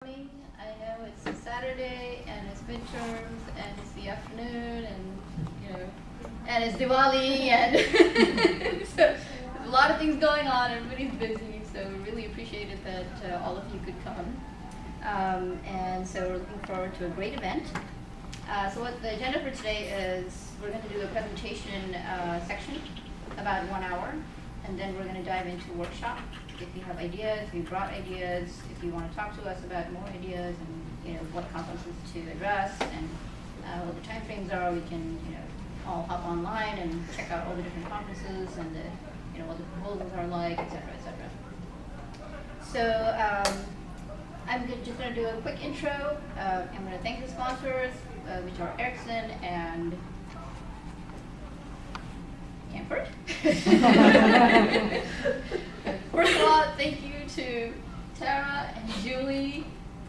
I know it's a Saturday and it's midterms and it's the afternoon and and it's Diwali and so there's a lot of things going on. Everybody's busy, so we really appreciated that all of you could come. And so we're looking forward to a great event. So what the agenda for today is, we're going to do a presentation section, about 1 hour, and then we're going to dive into workshop. If you have ideas, if you brought ideas, if you want to talk to us about more ideas and what conferences to address and what the time frames are, we can all hop online and check out all the different conferences and what the proposals are like, etc., etc. So I'm just going to do a quick intro. I'm going to thank the sponsors, which are Ericsson and Stanford. First of all, thank you to Tara and Julie,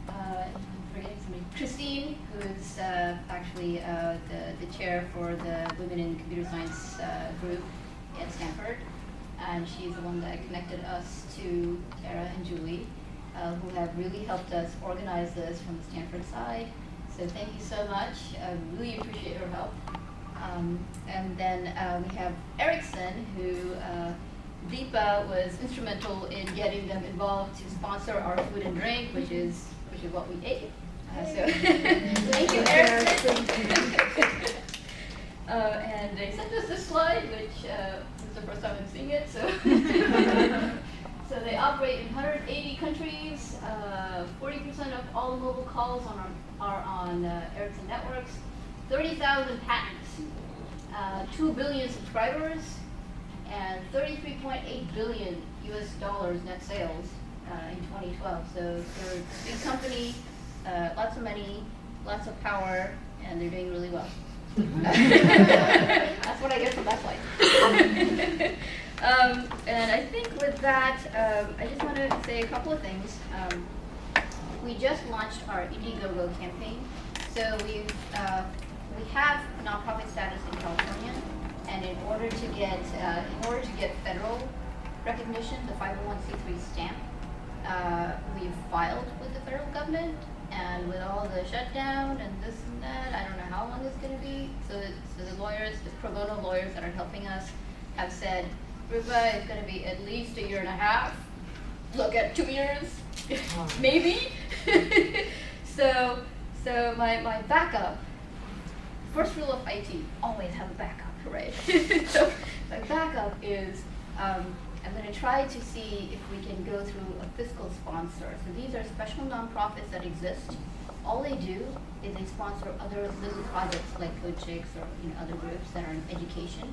I'm forgetting somebody, Christine, who is actually the chair for the Women in Computer Science group at Stanford. And she's the one that connected us to Tara and Julie, who have really helped us organize this from the Stanford side. So thank you so much. I really appreciate your help. And then we have Ericsson, who Deepa was instrumental in getting them involved to sponsor our food and drink, which is what we ate. So thank you, Ericsson. And they sent us this slide, which is the first time I'm seeing it. So so they operate in 180 countries. 40% of all mobile calls are on Ericsson networks. 30,000 patents. 2 billion subscribers. And 33.8 billion US dollars net sales in 2012. So they're a big company, lots of money, lots of power, and they're doing really well. That's what I get from that slide. And I think with that, I just want to say a couple of things. We just launched our Indiegogo campaign. So we have nonprofit status in California. And in order to get federal recognition, the 501c3 stamp, we've filed with the federal government, and with all the shutdown and this and that, I don't know how long it's going to be. So the lawyers, the pro bono lawyers that are helping us, have said, Rupa, it's going to be at least 1.5 years. Look at 2 years, maybe. So my backup. First rule of IT: always have a backup. Right. So my backup is I'm going to try to see if we can go through a fiscal sponsor. So these are special nonprofits that exist. All they do is they sponsor other little projects like CodeChix or other groups that are in education.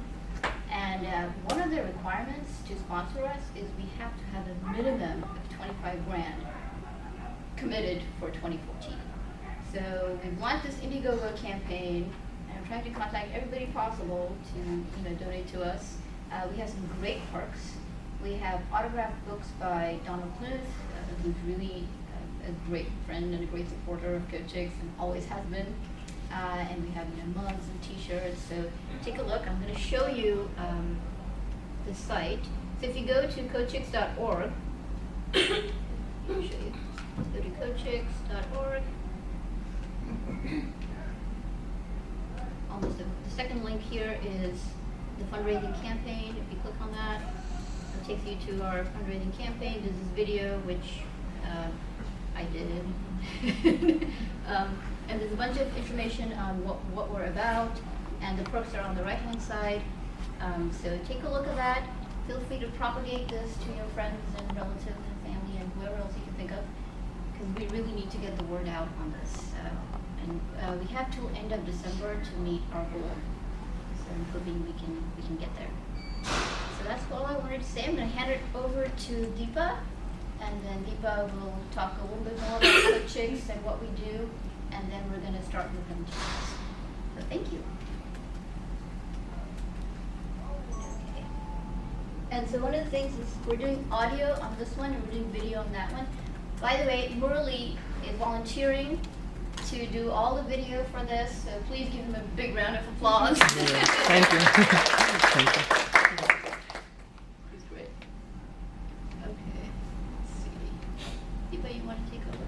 And one of the requirements to sponsor us is we have to have a minimum of 25 grand committed for 2014. So we've launched this Indiegogo campaign. I'm trying to contact everybody possible to donate to us. We have some great perks. We have autographed books by Donald Knuth, who's really a great friend and a great supporter of CodeChix and always has been. And we have mugs and T-shirts. So take a look. I'm going to show you the site. So if you go to CodeChix.org, let me show you. Go to CodeChix.org. The second link here is the fundraising campaign. If you click on that, it takes you to our fundraising campaign. This is video, which I did. And there's a bunch of information on what we're about, and the perks are on the right-hand side. So take a look at that. Feel free to propagate this to your friends and relatives and family and whoever else you can think of, because we really need to get the word out on this. And we have till end of December to meet our goal. So I'm hoping we can get there. So that's all I wanted to say. I'm going to hand it over to Deepa, and then Deepa will talk a little bit more about CodeChix and what we do, and then we're going to start with them. So thank you. Okay. And so one of the things is we're doing audio on this one, and we're doing video on that one. By the way, Murali is volunteering to do all the video for this, so please give him a big round of applause. Thank you. Thank you. He's great. Okay, let's see. Deepa, you want to take over?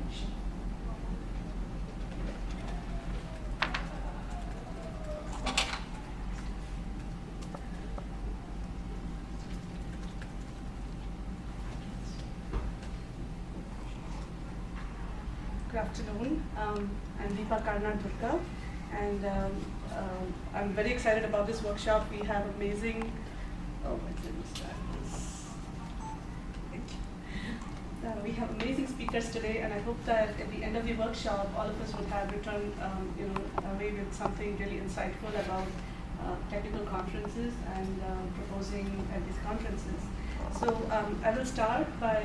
Good afternoon. I'm Deepa, Karnad, Dhurka, and I'm very excited about this workshop. We have amazing. Oh, let me start this. Thank you. We have amazing speakers today, and I hope that at the end of the workshop, all of us will have returned, away with something really insightful about technical conferences and proposing at these conferences. So I will start by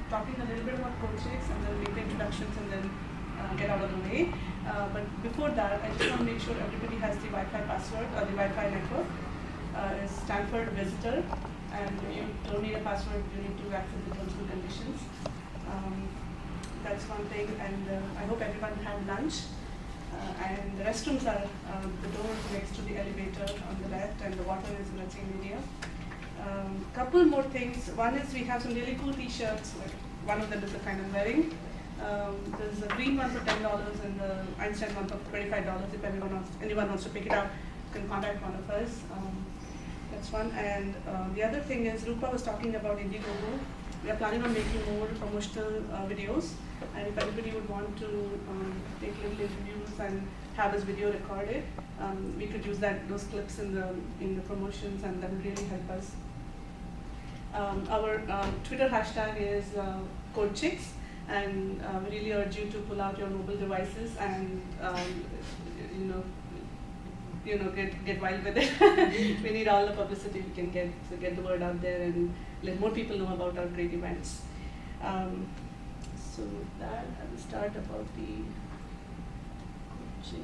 talking a little bit about CodeChix and then make the introductions and then get out of the way. But before that, I just want to make sure everybody has the Wi-Fi password or the Wi-Fi network. It's Stanford Visitor, and you don't need a password, you need to access the terms and conditions. That's one thing, and I hope everyone had lunch. And the restrooms are the door next to the elevator on the left, and the water is in the same area. Couple more things. One is we have some really cool T-shirts. Like one of them is the kind I'm wearing. There's a green one for $10 and the Einstein one for $25. If anyone wants to pick it up, you can contact one of us. That's one. And the other thing is Rupa was talking about Indiegogo. We are planning on making more promotional videos. And if anybody would want to take little interviews and have his video recorded, we could use those clips in the promotions, and that would really help us. Our Twitter hashtag is CodeChix, and we really urge you to pull out your mobile devices and get wild with it. We need all the publicity we can get to get the word out there and let more people know about our great events. So with that, I will start about the CodeChix.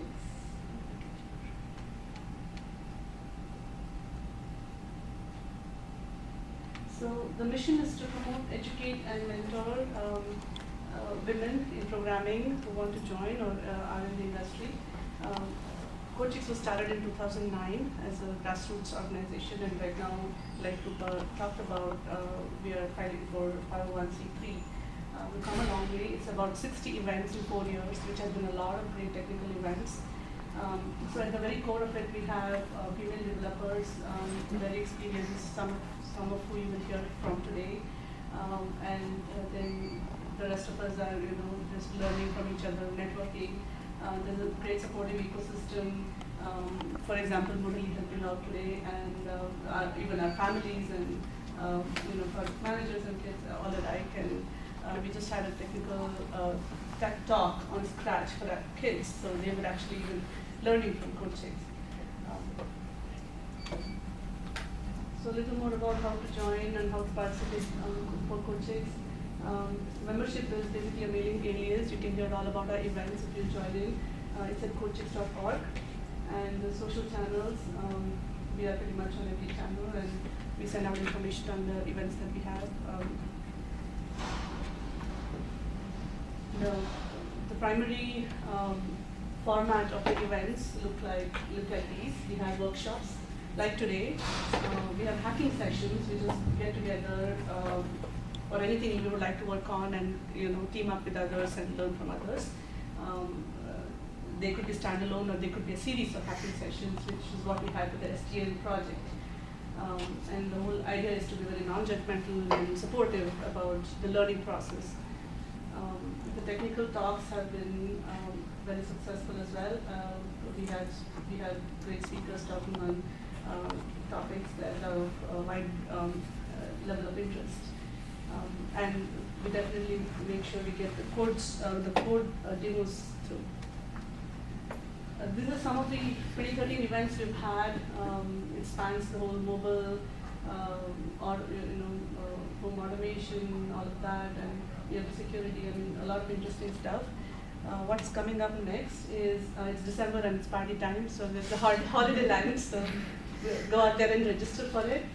So the mission is to promote, educate, and mentor women in programming who want to join or are in the industry. CodeChix was started in 2009 as a grassroots organization, and right now, like Rupa talked about, we are filing for 501c3. We've come a long way. It's about 60 events in 4 years, which has been a lot of great technical events. So at the very core of it, we have female developers, very experienced, some of who you will hear from today, and then the rest of us are, just learning from each other, networking. There's a great supportive ecosystem. For example, Murali helping out today, and even our families and product managers and kids, all alike. And we just had a technical tech talk on Scratch for our kids, so they were actually even learning from CodeChix. So a little more about how to join and how to participate for CodeChix. Membership is basically a mailing alias. You can hear all about our events if you join in. It's at codechix.org. And the social channels, we are pretty much on every channel, and we send out information on the events that we have. The primary format of the events look like these. We have workshops like today. We have hacking sessions. We just get together or anything we would like to work on, and team up with others and learn from others. They could be standalone, or they could be a series of hacking sessions, which is what we have with the STL project. And the whole idea is to be very non-judgmental and supportive about the learning process. The technical talks have been very successful as well. We had great speakers talking on topics that are of a wide level of interest. And we definitely make sure we get the code demos through. These are some of the 2013 events we've had. It spans the whole mobile, home automation, all of that, and we have security and a lot of interesting stuff. What's coming up next is it's December and it's party time, so there's a holiday line, so go out there and register for it.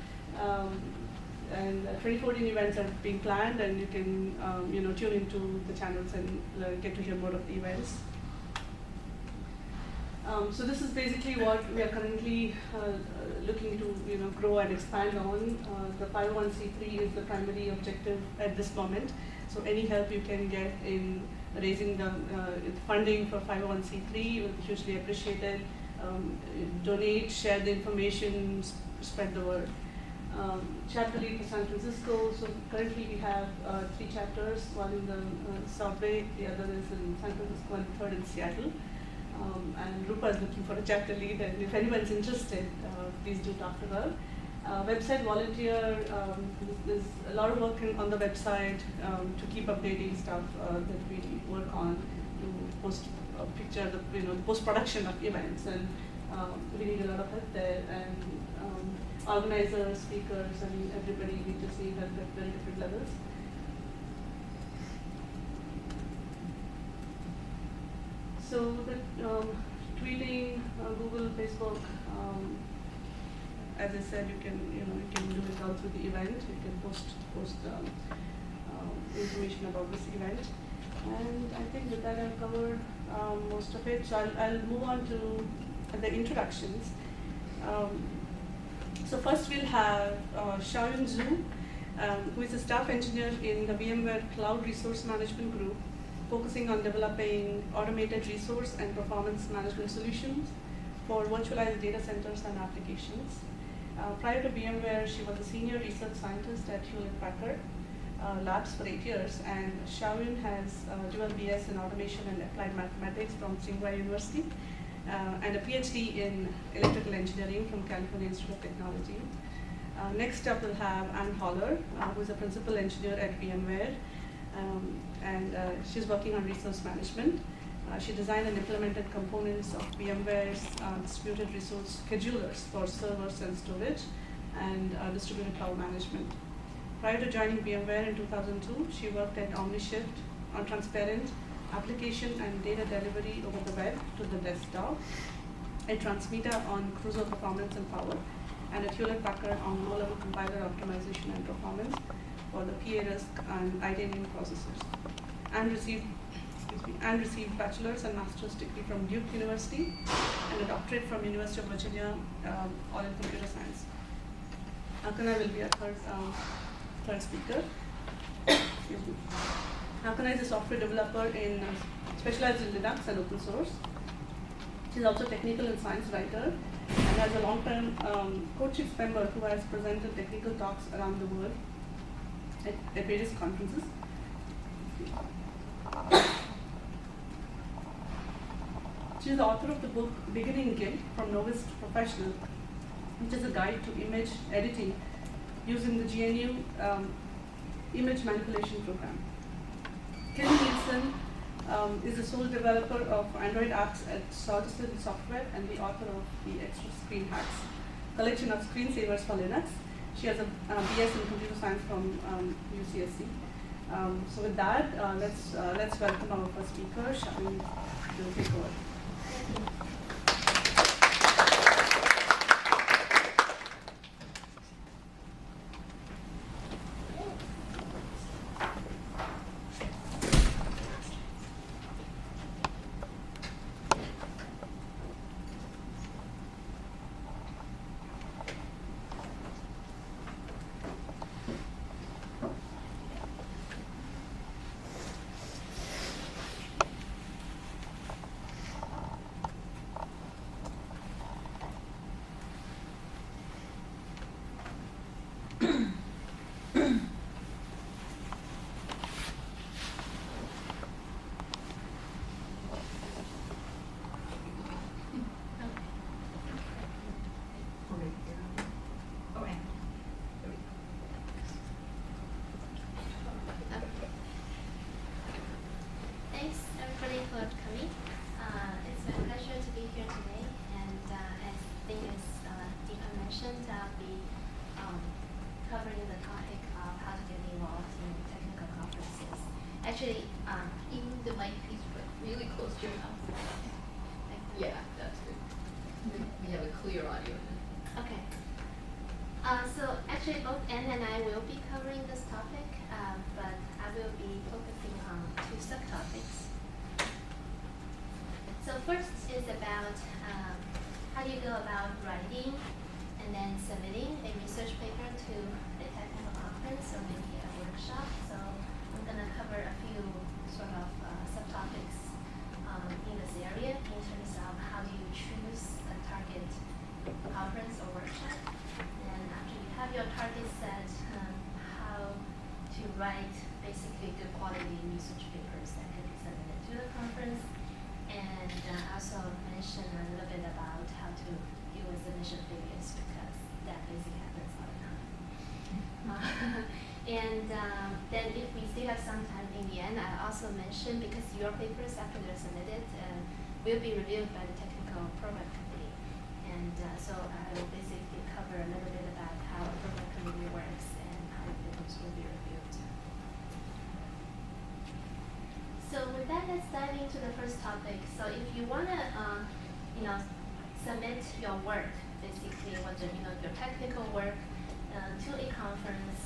And 2014 events are being planned, and you can tune into the channels and get to hear more of the events. So this is basically what we are currently looking to grow and expand on. The 501c3 is the primary objective at this moment. So any help you can get in raising the funding for 501c3 will be hugely appreciated. Donate, share the information, spread the word. chapter lead for San Francisco. So currently we have 3 chapters, one in the South Bay, the other is in San Francisco, and the third in Seattle. And Rupa is looking for a chapter lead, and if anyone's interested, please do talk to her. Website volunteer, there's a lot of work on the website to keep updating stuff that we work on, to post a picture, the post-production of events, and we need a lot of help there. And organizers, speakers, I mean, everybody we just need help at very different levels. So the tweeting, Google, Facebook, as I said, you can do it all through the event. You can post information about this event. And I think with that I've covered most of it. So I'll move on to the introductions. So first we'll have Xiaoyun Zhu, who is a staff engineer in the VMware Cloud Resource Management Group, focusing on developing automated resource and performance management solutions for virtualized data centers and applications. Prior to VMware, she was a senior research scientist at Hewlett-Packard Labs for 8 years, and Xiaoyun has dual BS in automation and applied mathematics from Tsinghua University, and a PhD in electrical engineering from California Institute of Technology. Next up, we'll have Holler, who is a principal engineer at VMware, and she's working on resource management. She designed and implemented components of VMware's distributed resource schedulers for servers and storage, and distributed cloud management. Prior to joining VMware in 2002, she worked at OmniShift on transparent application and data delivery over the web to the desktop, a transmitter on Crusoe performance and power, and at Hewlett-Packard on low-level compiler optimization and performance for the PA RISC and ITanium processors, and received bachelor's and master's degree from Duke University and a doctorate from University of Virginia, all in computer science. Karnad will be our third speaker. Excuse me. Karnad is a software developer specialized in Linux and open source. She's also a technical and science writer, and has a long-term CodeChix member who has presented technical talks around the world at various conferences. She is the author of the book Beginning Git from Novice to Professional, which is a guide to image editing using the GNU image manipulation program. Ken Nielsen is the sole developer of Android apps at Solstice Software and the author of the Extra Screen Hacks, collection of screensavers for Linux. She has a BS in computer science from UCSC. So with that, let's welcome our first speaker, Xiaoyun, to take over. For coming. It's my pleasure to be here today, and as Deepa mentioned, I'll be covering the topic of how to get involved in technical conferences. Actually, even the mic is really close to your mouth. Yeah, that's good. We have a clear audio. Okay. So actually, both Anne and I will be covering this topic, but I will be focusing on 2 subtopics. So first is about how do you go about writing and then submitting a research paper to a technical conference or maybe a workshop. So I'm going to cover a few sort of subtopics in this area in terms of how do you choose a target conference or workshop. And after you have your target write basically good quality research papers that can be submitted to the conference, and also mention a little bit about how to deal with submission failures, because that basically happens all the time. And then if we still have some time in the end, I also mention, because your papers after they're submitted will be reviewed by the technical program committee. And so I will basically cover a little bit about how a program committee works and how the papers will be reviewed. So with that, let's dive into the first topic. So if you want to, submit your work, basically whether your technical work to a conference,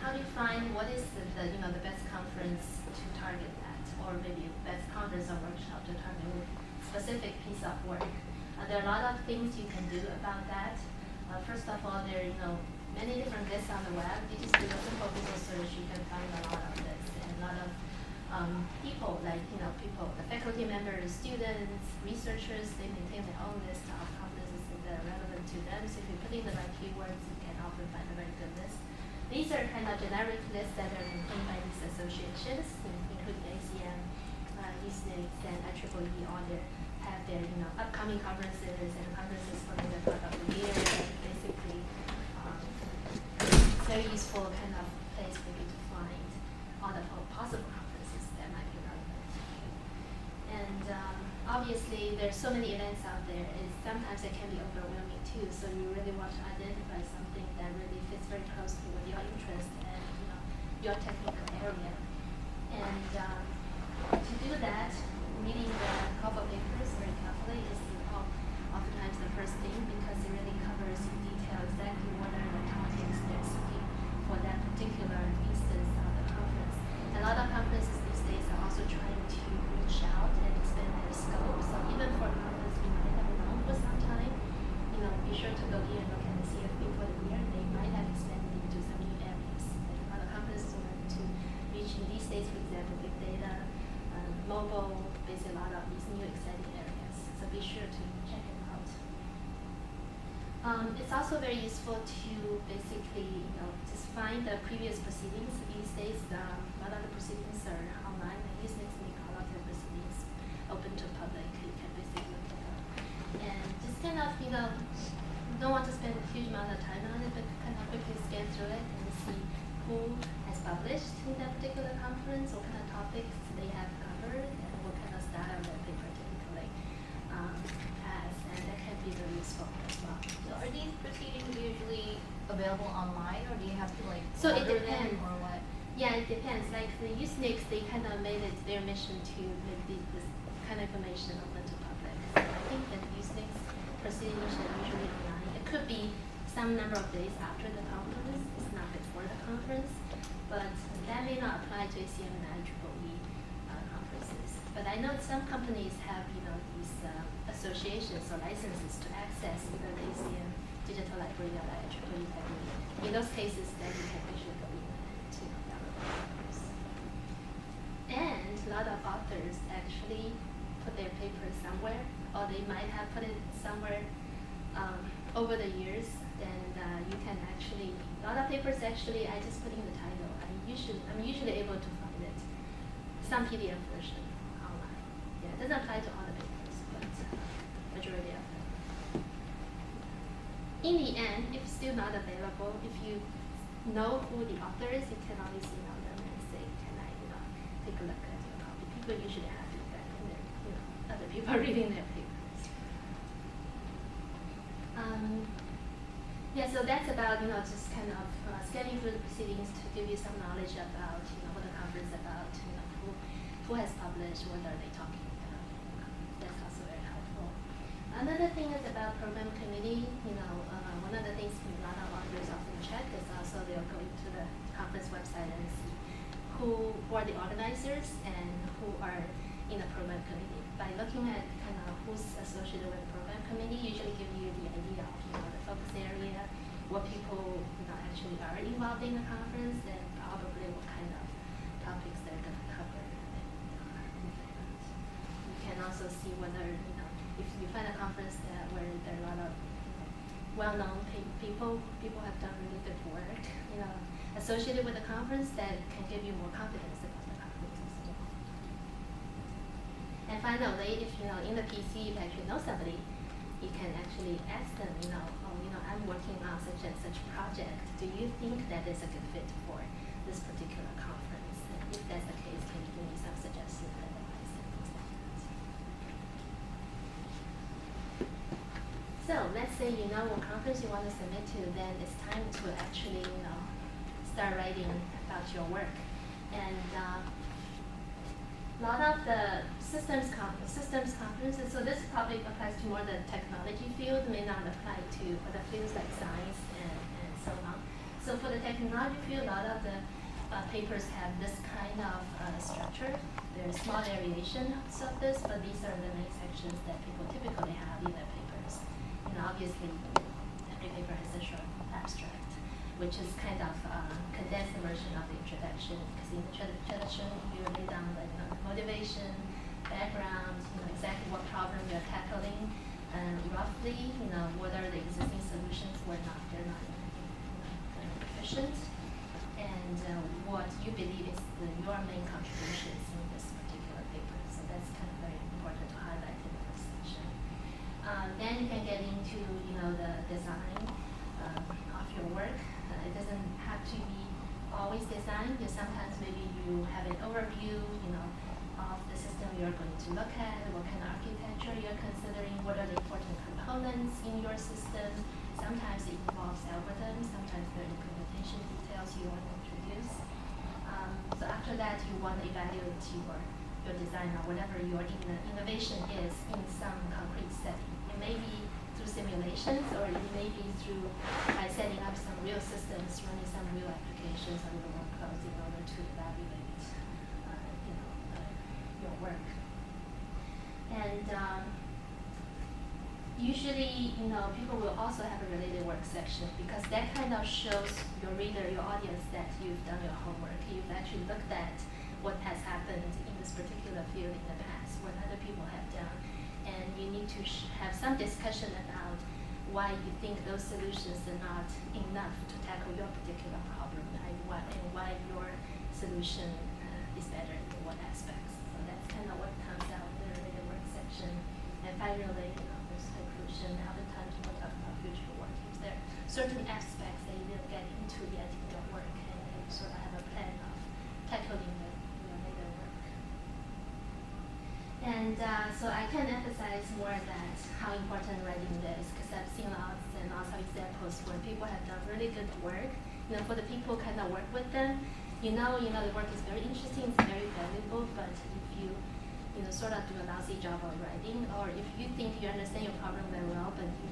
how do you find what is the best conference to target that, or maybe best conference or workshop to target a specific piece of work? There are a lot of things you can do about that. First of all, there are many different lists on the web. You just do a simple Google search, you can find a lot of this, and a lot of people, like the faculty members, students, researchers, they maintain their own list of conferences that are relevant to them. So if you put in the right keywords, you can often find a very good list. These are kind of generic lists that are maintained by these associations, including ACM, USNIC, and IEEE. All have their upcoming conferences and conferences for the part of the year. And basically, it's very useful kind of place for you to find all the possible conferences that might be relevant to you. And obviously, there's so many events out there. Sometimes it can be overwhelming too. So you really want to identify something that really fits very closely with your interest and your technical area. And to do that, reading the cover papers very carefully is oftentimes the first thing, because it really covers in detail exactly what are the topics they're seeking for that particular instance of the conference. A lot of conferences these days are also trying to reach out and expand their scope. So even for a conference you might have known for some time, be sure to go here and look at the CFP for the year. They might have expanded into some new areas. And a lot of conferences want to reach in these days, for example, big data, mobile, basically a lot of these new exciting areas. So be sure to check it out. It's also very useful to basically, just find the previous proceedings. These days, a lot of the proceedings are online. And USNIC make all of their proceedings open to public. You can basically look it up. And just kind of, don't want to spend a huge amount of time on it, but kind of quickly scan through it and see who has published in that particular conference, what kind of topics they have covered, and what kind of style that paper typically has. And that can be very useful as well. So are these proceedings usually available online, or do you have to So it order depends. them, or what? Yeah, it depends. Like the USNIC, they kind of made it their mission to make this kind of information open to public. So I think that USNIC's proceedings are usually online. It could be some number of days after the conference. It's not before the conference, but that may not apply to ACM and IEEE conferences. But I know some companies have these associations or licenses to access either the ACM digital library or the IEEE library. In those cases, then you can actually go in to download the papers. And a lot of authors actually put their papers somewhere, or they might have put it somewhere over the years. Then you can actually, a lot of papers actually, I just put in the title. I'm usually able to find it, some PDF version online. Yeah, it doesn't apply to all the papers, but majority of them. In the end, if still not available, if you know who the author is, you can always email them and say, can I take a look at your copy? People usually have feedback, and then other people are reading their papers. Yeah, so that's about just kind of scanning through the proceedings to give you some knowledge about what the conference is about, who has published, what are they talking about. That's also very helpful. Another thing is about program committee. One of the things a lot of authors often check is also they'll go into the conference website and see who are the organizers and who are in the program committee. By looking at kind of who's associated with the program committee, usually give you the idea of the focus area, what people actually are involved in the conference, and probably what kind of topics they're going to cover. You can also see whether if you find a conference where there are a lot of well-known people have done really good work, associated with the conference that can give you more confidence about the conference as well. And finally, if in the PC you actually know somebody, you can actually ask them, oh, I'm working on such and such project. Do you think that is a good fit for this particular conference? And if that's the case, can you give me some suggestions and advice and things like that? So let's say you know what conference you want to submit to, then it's time to actually, start writing about your work. And a lot of the systems conferences, so this probably applies to more the technology field, may not apply to other fields like science and so on. So for the technology field, a lot of the papers have this kind of structure. There's small variations of this, but these are the main sections that people typically have in their papers. Obviously, every paper has a short abstract, which is kind of a condensed version of the introduction. Because in the introduction, you lay down the motivation, background, exactly what problem you're tackling, and roughly, what are the existing solutions where they're not efficient, and what you believe is your main contributions in this particular paper. So that's kind of very important to highlight in the first section. Then you can get into the design of your work. It doesn't have to be always design. Sometimes maybe you have an overview, of the system you're going to look at, what kind of architecture you're considering, what are the important components in your system. Sometimes it involves algorithms, sometimes there are implementation details you want to introduce. So after that, you want to evaluate your design or whatever your innovation is in some concrete setting. It may be through simulations, or it may be through by setting up some real systems, running some real applications or real workloads in order to evaluate your work. And usually, people will also have a related work section, because that kind of shows your reader, your audience, that you've done your homework. You've actually looked at what has happened in this particular field in the past, what other people have done. And you need to have some discussion about why you think those solutions are not enough to tackle your particular problem, and why your solution is better in what aspects. So that's kind of what comes out in the related work section. And finally, there's conclusion. How the time to talk about future work. If there are certain aspects that you didn't get into yet in your work, and you sort of have a plan of tackling the later work. And so I can emphasize more that how important writing is, because I've seen lots and lots of examples where people have done really good work. For the people who kind of work with them, the work is very interesting, it's very valuable, but if you sort of do a lousy job of writing, or if you think you understand your problem very well, but you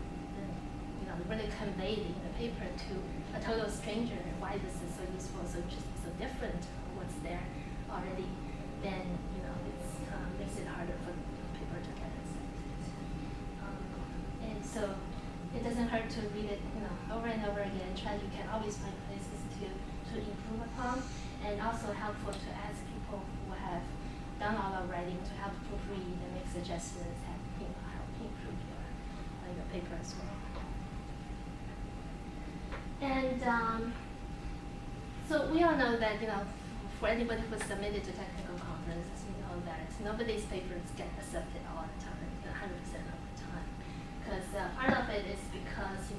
really convey it in the paper to a total stranger why this is so useful, so interesting, so different from what's there already, then it makes it harder for people to get accepted. And so it doesn't hurt to read it over and over again. You can always find places to improve upon, and also helpful to ask people who have done all our writing to help proofread and make suggestions and help improve your paper as well. And so we all know that for anybody who's submitted to technical conferences, we know that nobody's papers get accepted all the time, 100% of the time. Because part of it is because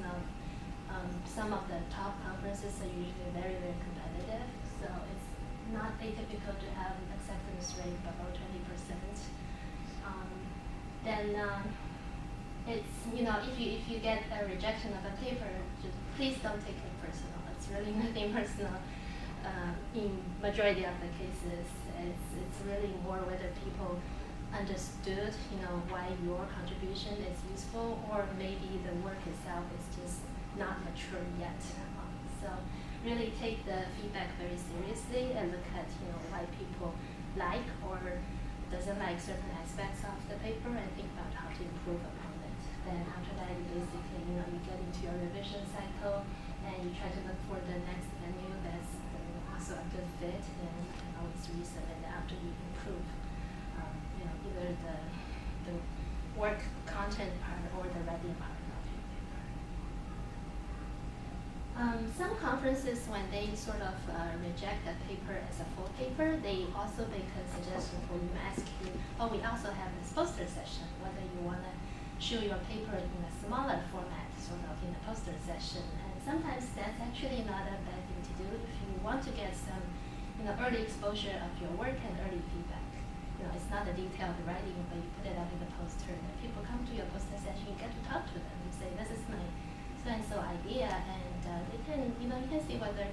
some of the top conferences are usually very, very competitive, so it's not atypical to have an acceptance rate below 20%. Then it's if you get a rejection of a paper, just please don't take it personal. It's really nothing personal. In majority of the cases, it's really more whether people understood why your contribution is useful, or maybe the work itself is just not mature yet. So really take the feedback very seriously and look at why people like or doesn't like certain aspects of the paper, and think about how to improve upon it. Then after that, you basically you get into your revision cycle, and you try to look for the next venue that's also a good fit, and you can always resubmit after you improve either the work content part or the writing part of your paper. Some conferences, when they sort of reject a paper as a full paper, they also make a suggestion for you, ask you, oh, we also have this poster session, whether you want to show your paper in a smaller format, sort of in a poster session. And sometimes that's actually not a bad thing to do if you want to get some early exposure of your work and early feedback. It's not a detailed writing, but you put it up in the poster, and if people come to your poster session, you get to talk to them. You say, this is my so-and-so idea, and they can, you can see whether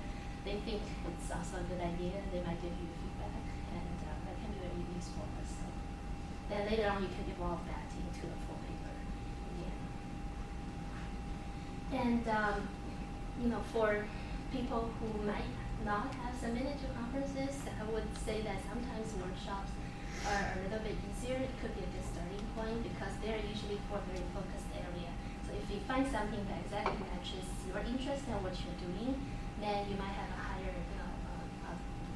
they think it's also a good idea. They might give you feedback, and that can be very useful also. Then later on, you can evolve that into a full paper. And for people who might not have submitted to conferences, I would say that sometimes workshops are a little bit easier. It could be a good starting point because they're usually for a very focused area. So if you find something that exactly matches your interest and what you're doing, then you might have a higher,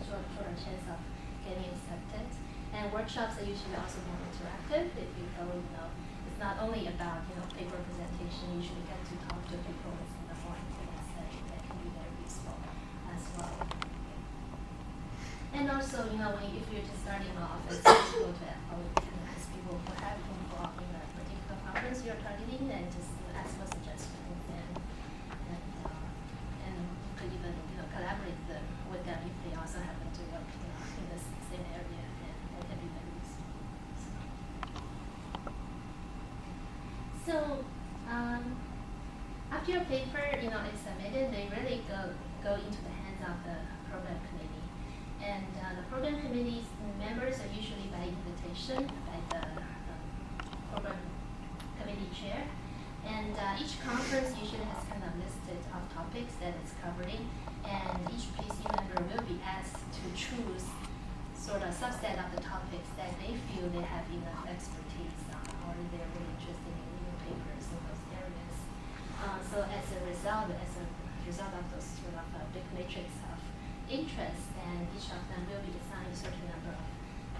shorter chance of getting accepted. And workshops are usually also more interactive. If you go, it's not only about paper presentation. You usually get to talk to people in the forum. That can be very useful as well. And also, if you're just starting off, it's useful to ask people who have been involved in a particular conference you're targeting, and just ask for suggestions, and could even collaborate with them if they also happen to work in the same area, and that can be very useful. So after your paper is submitted, they really go into the hands of the program committee. And the program committee's members are usually by invitation by the program committee chair. And each conference usually has kind of listed of topics that it's covering. And each PC member will be asked to choose sort of a subset of the topics that they feel they have enough expertise on, or they're really interested in reading papers in those areas. So as a result of those sort of big matrix of interest, and each of them will be assigned a certain number of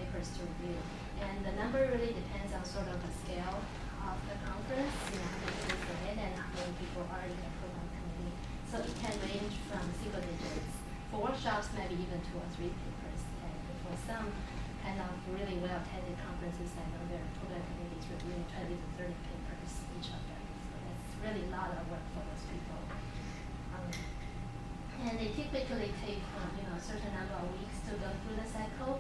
papers to review. And the number really depends on sort of the scale of the conference, how many people submit and how many people are in the program committee. So it can range from single digits. For workshops, maybe even 2 or 3 papers. And for some kind of really well-attended conferences, I know their program committees reviewing 20 to 30 papers, each of them. So that's really a lot of work for those people. And they typically take a certain number of weeks to go through the cycle.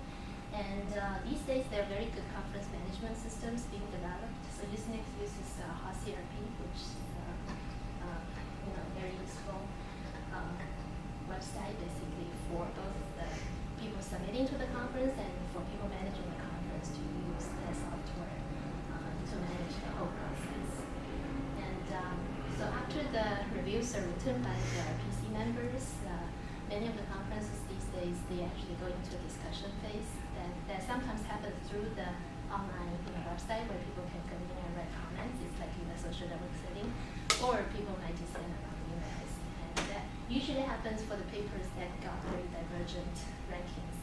And these days, there are very good conference management systems being developed. So Usenix uses Holler, which is very useful website basically for both the people submitting to the conference and for people managing the conference to use their software to manage the whole process. And so after the reviews are written by the PC members, many of the conferences these days, they actually go into a discussion phase that sometimes happens through the online website where people can come in and write comments. It's like in a social network setting. Or people might just send around emails. And that usually happens for the papers that got very divergent rankings.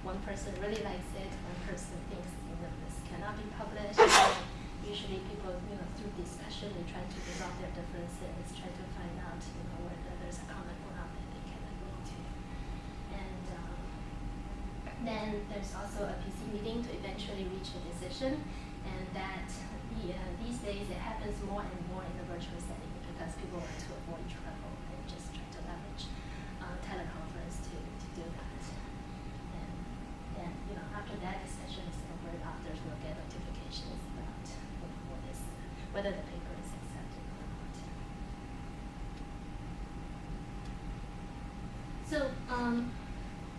One person really likes it, one person thinks this cannot be published. Usually people, through discussion, they try to resolve their differences, try to find out, whether there's a common ground that they can agree to. And then there's also a PC meeting to eventually reach a decision, and that these days it happens more and more in the virtual setting because people want to avoid travel and just try to leverage teleconference to do that. And then, after that discussion is over, authors will get notifications about whether the paper is accepted or not. So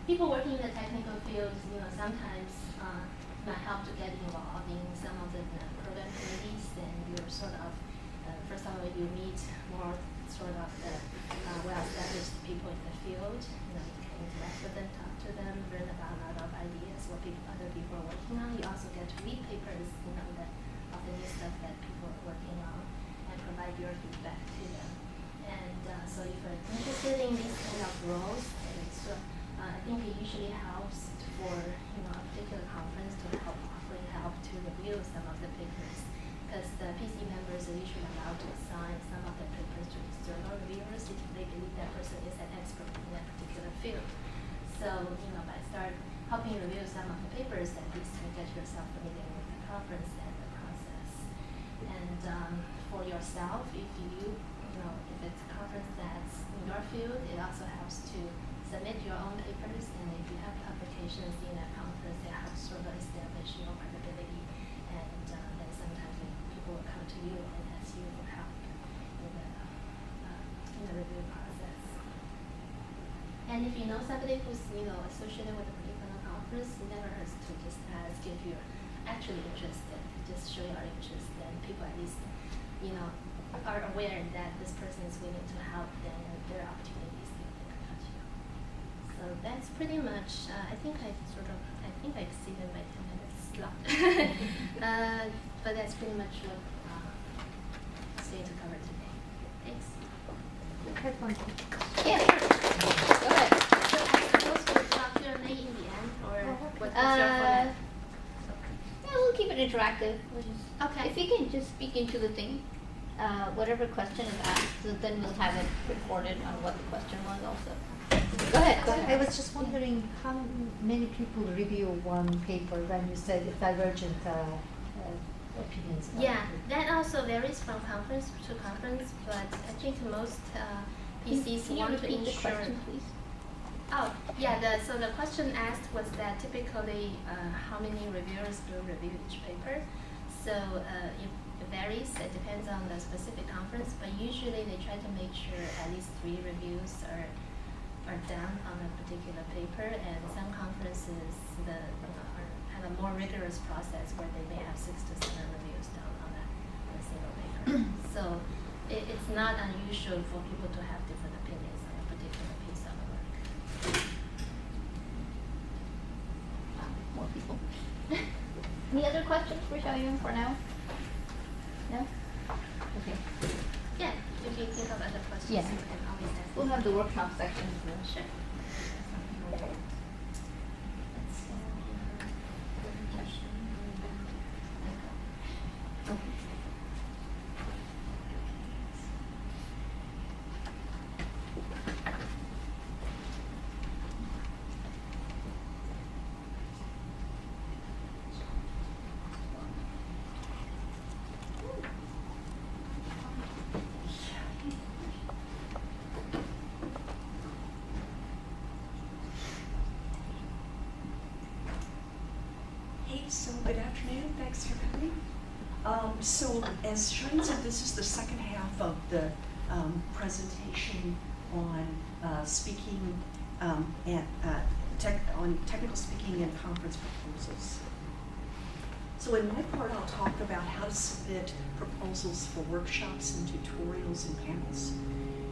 people working in the technical fields, sometimes might help to get involved in some of the program committees. Then you're sort of, first of all, you meet more sort of the well-established people in the field. You can interact with them, talk to them, learn about a lot of ideas, what other people are working on. You also get to read papers, of the new stuff that people are working on, and provide your feedback to them. And so if you're interested in these kind of roles, I think it usually helps for a particular conference to offering help to review some of the papers, because because the PC members are usually allowed to assign some of the papers to external reviewers if they believe that person is an expert in that particular field. So, by start helping review some of the papers, at least you get yourself familiar with the conference and the process. And for yourself, if if it's a conference that's in your field, it also helps to submit your own papers, and if you have publications in a conference, it helps sort of establish your credibility. And then sometimes people will come to you and ask you for help in the review process. And if you know somebody who's associated with a particular conference, it never hurts to just ask if you're actually interested. Just show your interest, and people at least are aware that this person is willing to help, then there are opportunities to get in touch. So that's pretty much. I think I exceeded my 10 minutes slot. But that's pretty much what I'm going to cover today. Thanks. I have one question. Yeah, sure. Go ahead. So I suppose we'll talk Q&A in the end, or what's your format? Yeah, we'll keep it interactive. Okay. If you can just speak into the thing, whatever question is asked, so then we'll have it recorded on what the question was also. Go ahead. I was just wondering how many people review one paper when you said divergent opinions. Yeah, that also varies from conference to conference, but I think most PCs Can you want to repeat the ensure. question, please? Oh, yeah. So the question asked was that typically how many reviewers do review each paper? So it varies. It depends on the specific conference, but usually they try to make sure at least 3 reviews are done on a particular paper. And some conferences have a more rigorous process where they may have 6 to 7 reviews done on a single paper. So it's not unusual for people to have different opinions on a particular piece of work. More people. Any other questions for Xiaoyun for now? No? Okay. Yeah, if you think of other questions, Yeah. you can always ask. We'll have the workshop section as well. Sure. So good afternoon, thanks for coming. So as Xiaoyun said, this is the second half of the presentation on speaking on technical speaking and conference proposals. So in my part, I'll talk about how to submit proposals for workshops and tutorials and panels.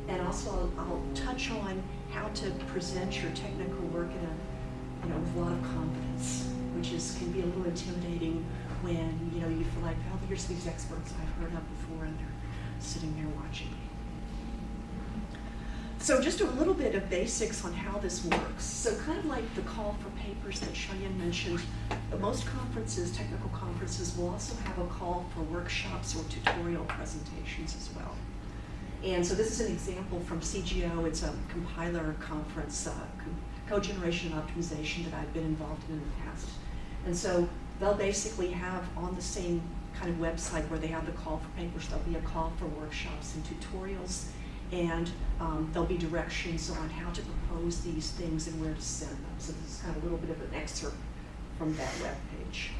And also I'll touch on how to present your technical work in with a lot of confidence, which can be a little intimidating when you feel like, oh, here's these experts I've heard of before, and they're sitting there watching me. So just a little bit of basics on how this works. So kind of like the call for papers that Xiaoyun mentioned, most conferences, technical conferences, will also have a call for workshops or tutorial presentations as well. And so this is an example from CGO. It's a compiler conference, code generation and optimization that I've been involved in the past. And so they'll basically have on the same kind of website where they have the call for papers, there'll be a call for workshops and tutorials, and there'll be directions on how to propose these things and where to send them. So this is kind of a little bit of an excerpt from that web page.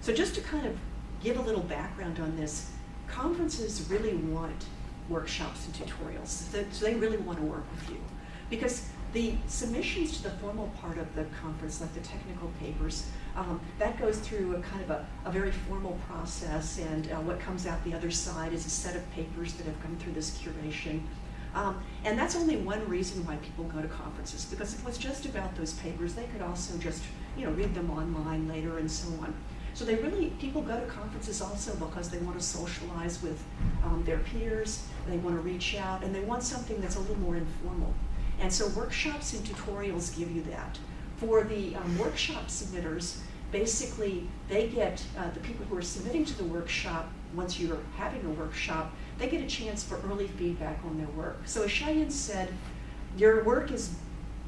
So just to kind of give a little background on this, conferences really want workshops and tutorials. So they really want to work with you, because the submissions to the formal part of the conference, like the technical papers, that goes through a kind of a very formal process, and what comes out the other side is a set of papers that have come through this curation. And that's only one reason why people go to conferences, because if it was just about those papers, they could also just read them online later and so on. So people go to conferences also because they want to socialize with their peers, they want to reach out, and they want something that's a little more informal. And so workshops and tutorials give you that. For the workshop submitters, basically they get, the people who are submitting to the workshop, once you're having a workshop, they get a chance for early feedback on their work. So as Xiaoyun said, your work is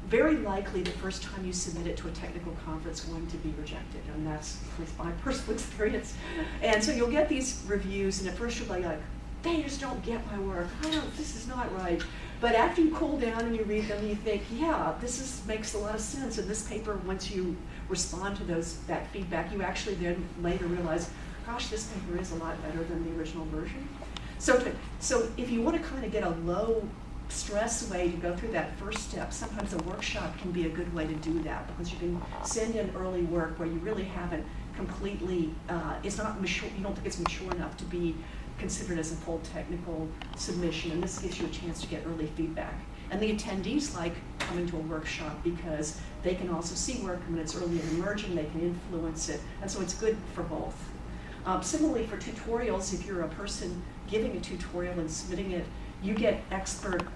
very likely the first time you submit it to a technical conference going to be rejected, and that's my personal experience. And so you'll get these reviews, and at first you're like, they just don't get my work. This is not right. But after you cool down and you read them, you think, yeah, makes a lot of sense. And this paper, once you respond to that feedback, you actually then later realize, gosh, this paper is a lot better than the original version. So if you want to kind of get a low stress way to go through that first step, sometimes a workshop can be a good way to do that, because you can send in early work where you really haven't completely, it's not mature, you don't think it's mature enough to be considered as a full technical submission, and this gives you a chance to get early feedback. And the attendees like coming to a workshop because they can also see work when it's early and emerging, they can influence it, and so it's good for both. Similarly for tutorials, if you're a person giving a tutorial and submitting it, you get exposure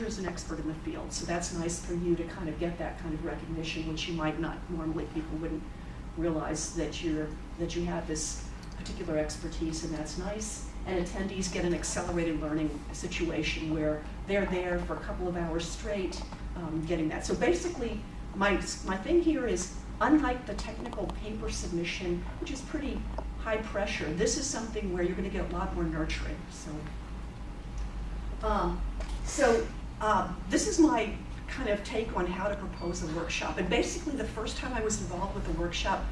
as an expert in the field. So that's nice for you to kind of get that kind of recognition, which you might not normally, people wouldn't realize that you have this particular expertise, and that's nice. And attendees get an accelerated learning situation where they're there for a couple of hours straight getting that. So basically, my thing here is, unlike the technical paper submission, which is pretty high pressure, this is something where you're going to get a lot more nurturing. This is my kind of take on how to propose a workshop. And basically, the first time I was involved with a workshop,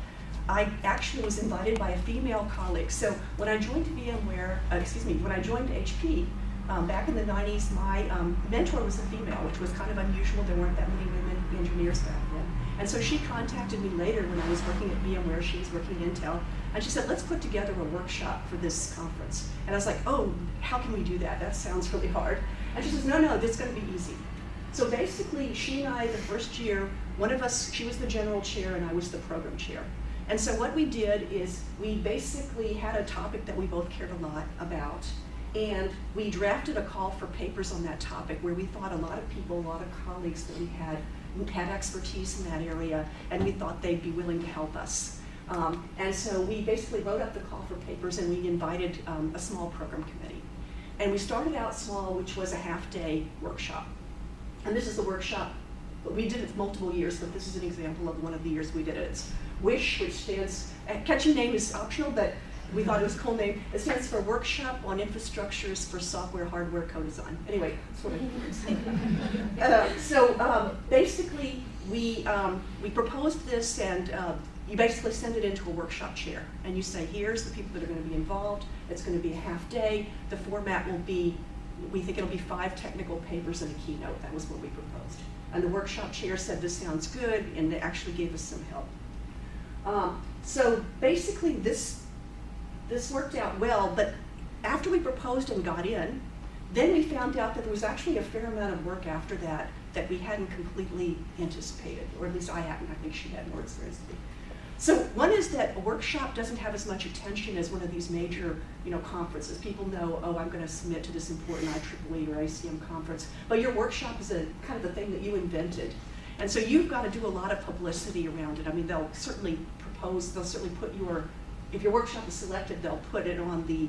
I actually was invited by a female colleague. So when I joined when I joined HP back in the 90s, my mentor was a female, which was kind of unusual. There weren't that many women engineers back then. And so she contacted me later when I was working at VMware. She was working at Intel. And she said, let's put together a workshop for this conference. And I was like, oh, how can we do that? That sounds really hard. And she says, no, this is going to be easy. So basically, she and I, the first year, one of us, she was the general chair and I was the program chair. And so what we did is we basically had a topic that we both cared a lot about, and we drafted a call for papers on that topic where we thought a lot of people, a lot of colleagues that we had expertise in that area, and we thought they'd be willing to help us. And so we basically wrote up the call for papers, and we invited a small program committee. And we started out small, which was a half-day workshop. And this is the workshop, we did it multiple years, but this is an example of one of the years we did it. It's WISH, which stands, catchy name is optional, but we thought it was a cool name. It stands for Workshop on Infrastructures for Software, Hardware, Co-Design. Anyway, that's what basically, we proposed this, and you basically send it into a workshop chair, and you say, here's the people that are going to be involved. It's going to be a half day. The format will be, we think it'll be 5 technical papers and a keynote. That was what we proposed. And the workshop chair said, this sounds good, and they actually gave us some help. So basically, this worked out well, but after we proposed and got in, then we found out that there was actually a fair amount of work after that that we hadn't completely anticipated, or at least I hadn't. I think she had more experience than me. So one is that a workshop doesn't have as much attention as one of these major, conferences. People know, oh, I'm going to submit to this important IEEE or ICM conference, but your workshop is a kind of the thing that you invented. And so you've got to do a lot of publicity around it. I mean, they'll certainly put if your workshop is selected, they'll put it on the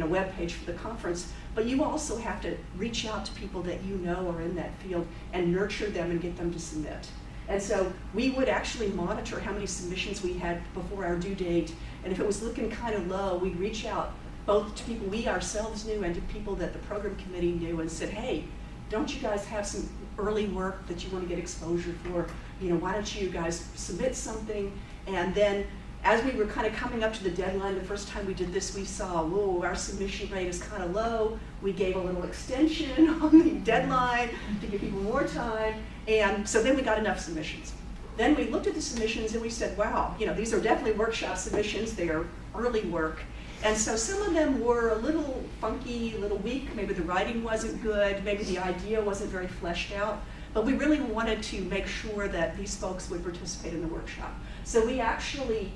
web page for the conference, but you also have to reach out to people that you know are in that field and nurture them and get them to submit. And so we would actually monitor how many submissions we had before our due date, and if it was looking kind of low, we'd reach out both to people we ourselves knew and to people that the program committee knew and said, hey, don't you guys have some early work that you want to get exposure for? Why don't you guys submit something? And then as we were kind of coming up to the deadline, the first time we did this, we saw, whoa, our submission rate is kind of low. We gave a little extension on the deadline to give people more time. And so then we got enough submissions. Then we looked at the submissions and we said, wow, these are definitely workshop submissions. They are early work. And so some of them were a little funky, a little weak. Maybe the writing wasn't good. Maybe the idea wasn't very fleshed out. But we really wanted to make sure that these folks would participate in the workshop. So we actually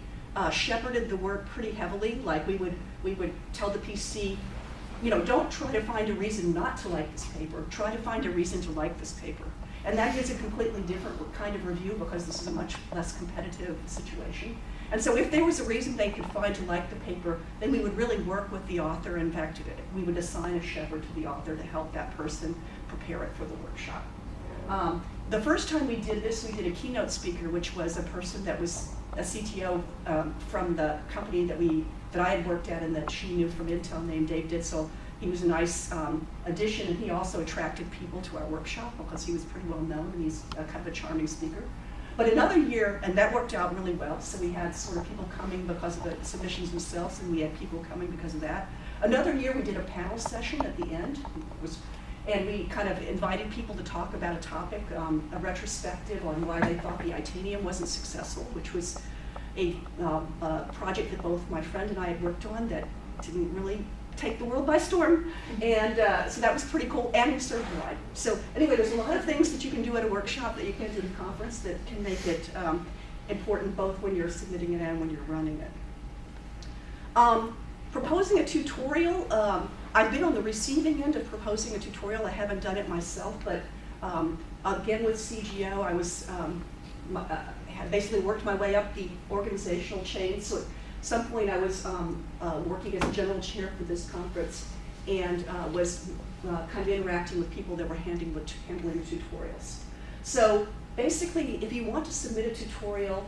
shepherded the work pretty heavily. Like we would tell the PC, don't try to find a reason not to like this paper. Try to find a reason to like this paper. And that gives a completely different kind of review because this is a much less competitive situation. And so if there was a reason they could find to like the paper, then we would really work with the author. In fact, we would assign a shepherd to the author to help that person prepare it for the workshop. The first time we did this, we did a keynote speaker, which was a person that was a CTO from the company that I had worked at and that she knew from Intel, named Dave Ditzel. He was a nice addition, and he also attracted people to our workshop because he was pretty well known, and he's kind of a charming speaker. But another year, and that worked out really well, so we had sort of people coming because of the submissions themselves, and we had people coming because of that. Another year, we did a panel session at the end, and we kind of invited people to talk about a topic, a retrospective on why they thought the Itanium wasn't successful, which was a project that both my friend and I had worked on that didn't really take the world by storm. And so that was pretty cool, and we served wide. So anyway, there's a lot of things that you can do at a workshop that you can't do at a conference that can make it important both when you're submitting it and when you're running it. Proposing a tutorial, I've been on the receiving end of proposing a tutorial. I haven't done it myself, but again with CGO, I was had basically worked my way up the organizational chain. So at some point I was working as a general chair for this conference and was kind of interacting with people that were handling the tutorials. So basically, if you want to submit a tutorial,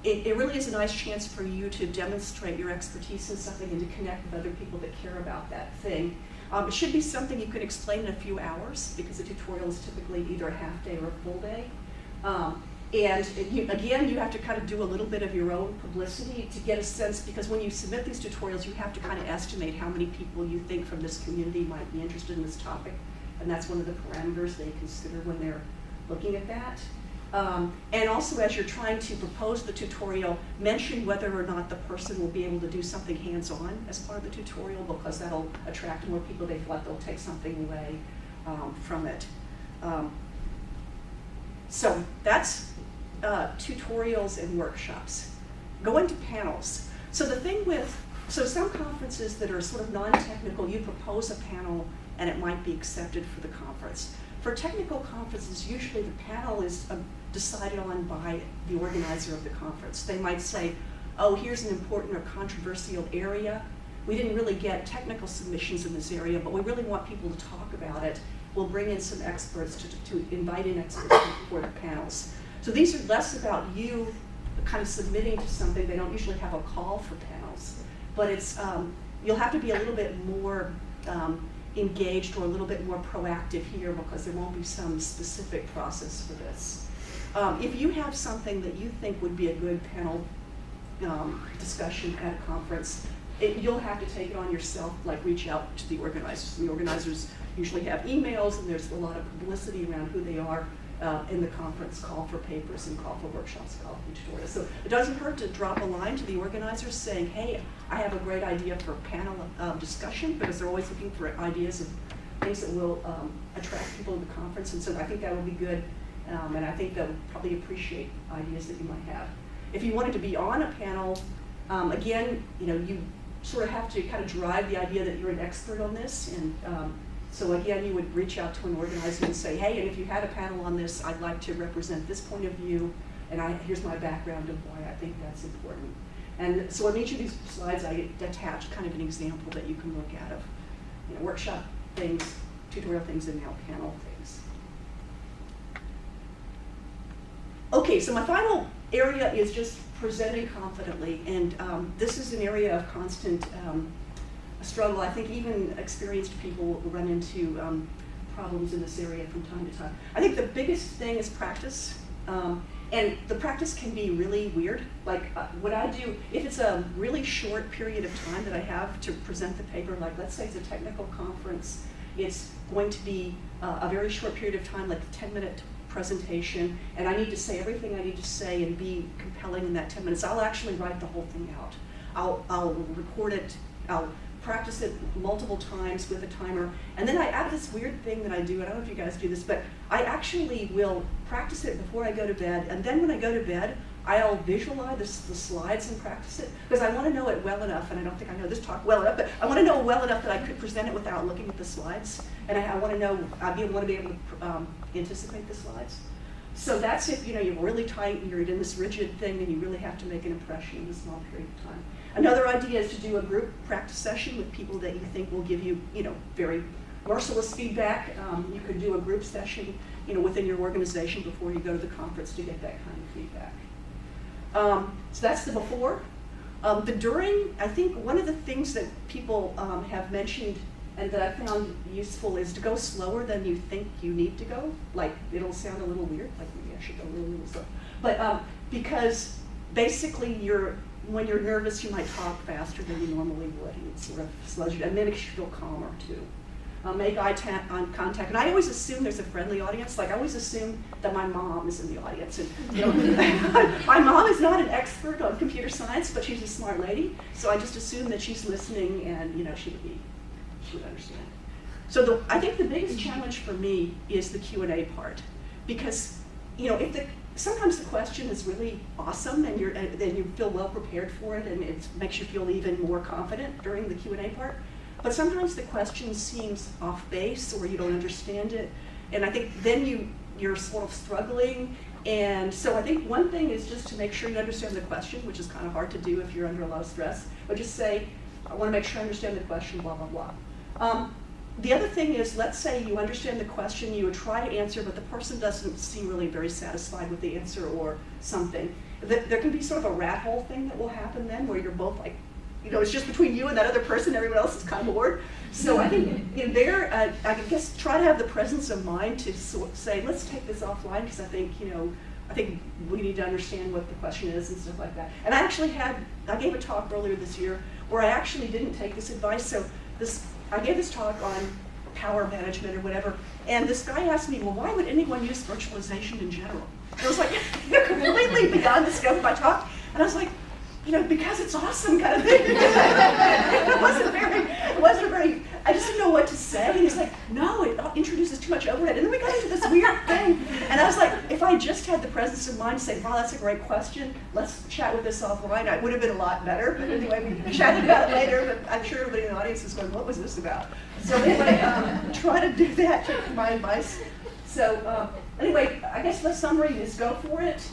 it really is a nice chance for you to demonstrate your expertise in something and to connect with other people that care about that thing. It should be something you can explain in a few hours because a tutorial is typically either a half day or a full day. And again, you have to kind of do a little bit of your own publicity to get a sense, because when you submit these tutorials, you have to kind of estimate how many people you think from this community might be interested in this topic. And that's one of the parameters they consider when they're looking at that. And also, as you're trying to propose the tutorial, mention whether or not the person will be able to do something hands-on as part of the tutorial, because that'll attract more people. They feel like they'll take something away from it. So that's tutorials and workshops. Go into panels. So the thing with, some conferences that are sort of non-technical, you propose a panel and it might be accepted for the conference. For technical conferences, usually the panel is decided on by the organizer of the conference. They might say, oh, here's an important or controversial area. We didn't really get technical submissions in this area, but we really want people to talk about it. We'll bring in some experts to invite in experts for the panels. So these are less about you kind of submitting to something. They don't usually have a call for panels, but it's you'll have to be a little bit more engaged or a little bit more proactive here, because there won't be some specific process for this. If you have something that you think would be a good panel discussion at a conference, you'll have to take it on yourself, like reach out to the organizers. The organizers usually have emails, and there's a lot of publicity around who they are in the conference, call for papers and call for workshops, call for tutorials. So it doesn't hurt to drop a line to the organizers saying, hey, I have a great idea for a panel discussion, because they're always looking for ideas of things that will attract people to the conference. And so I think that would be good, and I think they'll probably appreciate ideas that you might have. If you wanted to be on a panel, again, you sort of have to kind of drive the idea that you're an expert on this. And so again, you would reach out to an organizer and say, hey, and if you had a panel on this, I'd like to represent this point of view, and here's my background of why I think that's important. And so on each of these slides, I attached kind of an example that you can look at of workshop things, tutorial things, and now panel things. Okay, so my final area is just presenting confidently, and this is an area of constant struggle. I think even experienced people will run into problems in this area from time to time. I think the biggest thing is practice, and the practice can be really weird. Like what I do, if it's a really short period of time that I have to present the paper, like let's say it's a technical conference, it's going to be a very short period of time, like a 10-minute presentation, and I need to say everything I need to say and be compelling in that 10 minutes. I'll actually write the whole thing out. I'll record it, I'll practice it multiple times with a timer, and then I have this weird thing that I do, I don't know if you guys do this, but I actually will practice it before I go to bed, and then when I go to bed, I'll visualize the slides and practice it, because I want to know it well enough, and I don't think I know this talk well enough, but I want to know well enough that I could present it without looking at the slides, and I want to know, want to be able to anticipate the slides. So that's if you're really tight, you're in this rigid thing, and you really have to make an impression in a small period of time. Another idea is to do a group practice session with people that you think will give you, very merciless feedback. You could do a group session, within your organization before you go to the conference to get that kind of feedback. So that's the before. The during, I think one of the things that people have mentioned and that I found useful is to go slower than you think you need to go. Like, it'll sound a little weird, like maybe I should go really, really slow. But because basically when you're nervous, you might talk faster than you normally would, and it sort of slows you, and it makes you feel calmer too. Make eye contact, and I always assume there's a friendly audience. Like, I always assume that my mom is in the audience, and my mom is not an expert on computer science, but she's a smart lady, so I just assume that she's listening, and she would understand. So I think the biggest challenge for me is the Q&A part, because sometimes the question is really awesome, and you feel well prepared for it, and it makes you feel even more confident during the Q&A part. But sometimes the question seems off base, or you don't understand it, and I think then you're sort of struggling. And so I think one thing is just to make sure you understand the question, which is kind of hard to do if you're under a lot of stress. But just say, I want to make sure I understand the question, blah, blah, blah. The other thing is, let's say you understand the question, you would try to answer, but the person doesn't seem really very satisfied with the answer or something. There can be sort of a rat hole thing that will happen then, where you're both like, it's just between you and that other person, everyone else is kind of bored. So I think I guess try to have the presence of mind to say, let's take this offline, because I think we need to understand what the question is and stuff like that. And I gave a talk earlier this year where I actually didn't take this advice. So I gave this talk on power management or whatever, and this guy asked me, well, why would anyone use virtualization in general? And I was like, completely beyond the scope of my talk. And I was like, because it's awesome kind of thing. It wasn't very, I just didn't know what to say. And he's like, no, it introduces too much overhead. And then we got into this weird thing. And I was like, if I just had the presence of mind to say, wow, that's a great question, let's chat with this offline, it would have been a lot better. But anyway, we chatted about it later, but I'm sure everybody in the audience is going, what was this about? So anyway, try to do that, take my advice. So anyway, I guess the summary is go for it.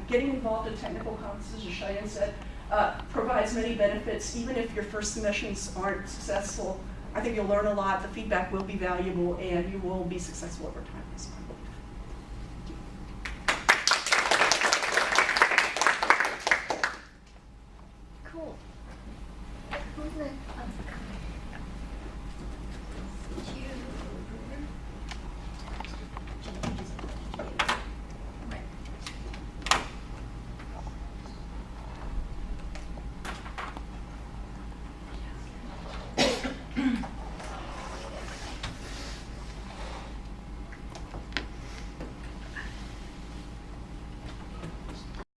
Getting involved in technical conferences, as Xiaoyun said, provides many benefits. Even if your first submissions aren't successful, I think you'll learn a lot, the feedback will be valuable, and you will be successful over time. That's my belief. Cool. Who's next?